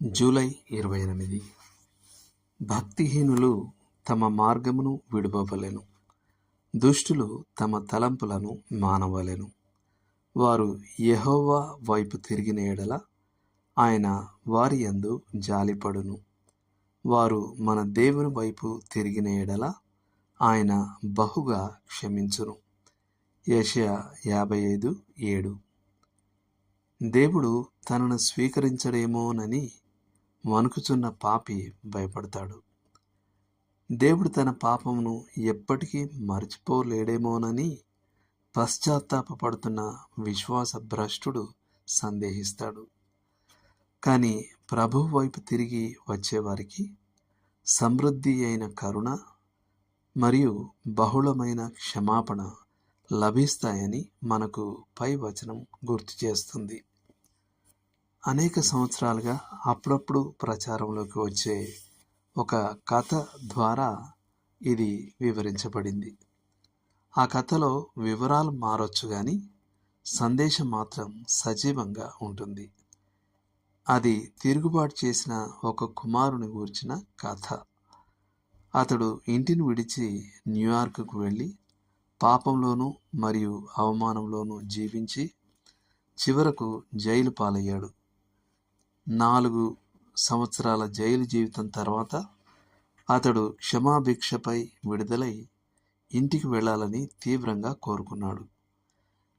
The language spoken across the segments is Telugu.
జూలై 28. భక్తిహీనులు తమ మార్గమును విడువవలెను, దుష్టులు తమ తలంపులను మానవలెను. వారు యెహోవా వైపు తిరిగిన ఎడల ఆయన వారి యందు జాలిపడును. వారు మన దేవుని వైపు తిరిగిన ఎడల ఆయన బహుగా క్షమించును. యెషయా 55:7. దేవుడు తనను స్వీకరించడేమోనని వణుకుచున్న పాపి భయపడతాడు. దేవుడు తన పాపమును ఎప్పటికీ మర్చిపోలేడేమోనని పశ్చాత్తాపపడుతున్న విశ్వాస భ్రష్టుడు సందేహిస్తాడు. కానీ ప్రభువు వైపు తిరిగి వచ్చేవారికి సమృద్ధి అయిన కరుణ మరియు బహుళమైన క్షమాపణ లభిస్తాయని మనకు పై వచనం గుర్తు చేస్తుంది. అనేక సంవత్సరాలుగా అప్పుడప్పుడు ప్రచారంలోకి వచ్చే ఒక కథ ద్వారా ఇది వివరించబడింది. ఆ కథలో వివరాలు మారొచ్చు కానీ సందేశం మాత్రం సజీవంగా ఉంటుంది. అది తిరుగుబాటు చేసిన ఒక కుమారుని గూర్చిన కథ. అతడు ఇంటిని విడిచి న్యూయార్క్కు వెళ్ళి పాపంలోనూ మరియు అవమానంలోనూ జీవించి చివరకు జైలు పాలయ్యాడు. 4 సంవత్సరాల జైలు జీవితం తర్వాత అతడు క్షమాభిక్షపై విడుదలై ఇంటికి వెళ్ళాలని తీవ్రంగా కోరుకున్నాడు.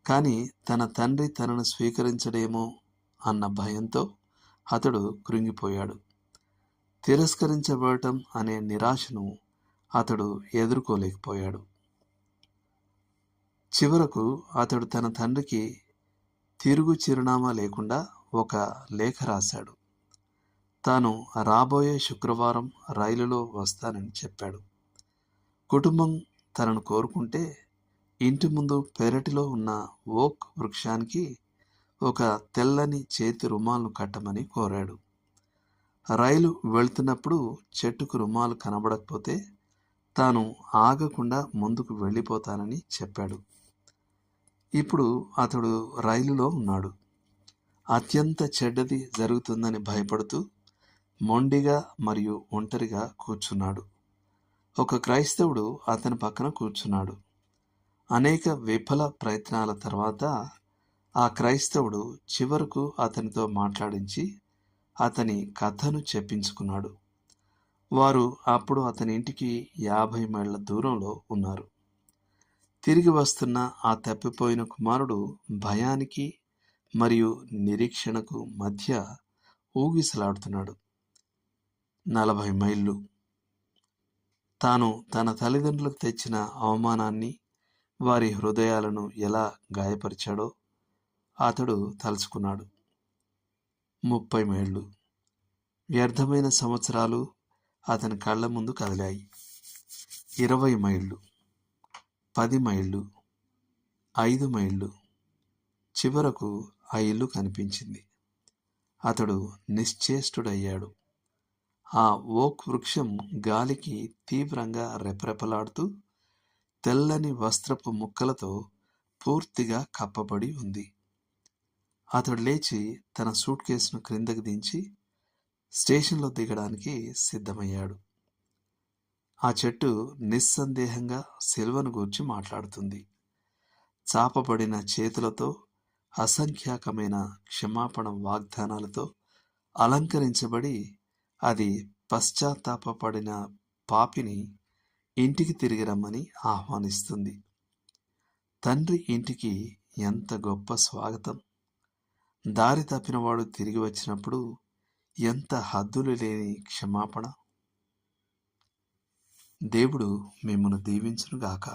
కానీ తన తండ్రి తనను స్వీకరించడేమో అన్న భయంతో అతడు కృంగిపోయాడు. తిరస్కరించబడటం అనే నిరాశను అతడు ఎదుర్కోలేకపోయాడు. చివరకు అతడు తన తండ్రికి తిరుగు చిరునామా లేకుండా ఒక లేఖ రాశాడు. తాను రాబోయే శుక్రవారం రైలులో వస్తానని చెప్పాడు. కుటుంబం తనను కోరుకుంటే ఇంటి ముందు పెరటిలో ఉన్న ఓక్ వృక్షానికి ఒక తెల్లని చేతి రుమాలను కట్టమని కోరాడు. రైలు వెళ్తున్నప్పుడు చెట్టుకు రుమాలు కనబడకపోతే తాను ఆగకుండా ముందుకు వెళ్ళిపోతానని చెప్పాడు. ఇప్పుడు అతడు రైలులో ఉన్నాడు. అత్యంత చెడ్డది జరుగుతుందని భయపడుతూ మొండిగా మరియు ఒంటరిగా కూర్చున్నాడు. ఒక క్రైస్తవుడు అతని పక్కన కూర్చున్నాడు. అనేక విఫల ప్రయత్నాల తర్వాత ఆ క్రైస్తవుడు చివరకు అతనితో మాట్లాడించి అతని కథను చెప్పించుకున్నాడు. వారు అప్పుడు అతని ఇంటికి 50 మైళ్ళ దూరంలో ఉన్నారు. తిరిగి వస్తున్న ఆ తప్పిపోయిన కుమారుడు భయానికి మరియు నిరీక్షణకు మధ్య ఊగిసలాడుతున్నాడు. 40 మైళ్ళు. తాను తన తల్లిదండ్రులకు తెచ్చిన అవమానాన్ని, వారి హృదయాలను ఎలా గాయపరిచాడో అతడు తలుచుకున్నాడు. 30 మైళ్ళు. వ్యర్థమైన సంవత్సరాలు అతని కళ్ళ ముందు కదిలాయి. 20 మైళ్ళు, 10 మైళ్ళు, 5 మైళ్ళు. చివరకు ఆ ఇల్లు కనిపించింది. అతడు నిశ్చేష్టుడయ్యాడు. ఆ ఓక్ వృక్షం గాలికి తీవ్రంగా రెపరెపలాడుతూ తెల్లని వస్త్రపు ముక్కలతో పూర్తిగా కప్పబడి ఉంది. అతడు లేచి తన సూట్ కేసును క్రిందకి దించి స్టేషన్లో దిగడానికి సిద్ధమయ్యాడు. ఆ చెట్టు నిస్సందేహంగా సిలువను గూర్చి మాట్లాడుతుంది. చాపబడిన చేతులతో, అసంఖ్యాకమైన క్షమాపణ వాగ్దానాలతో అలంకరించబడి అది పశ్చాత్తాపపడిన పాపిని ఇంటికి తిరిగి రమ్మని ఆహ్వానిస్తుంది. తండ్రి ఇంటికి ఎంత గొప్ప స్వాగతం! దారి తప్పినవాడు తిరిగి వచ్చినప్పుడు ఎంత హద్దులు లేని క్షమాపణ! దేవుడు మిమ్మల్ని దీవించునుగాక.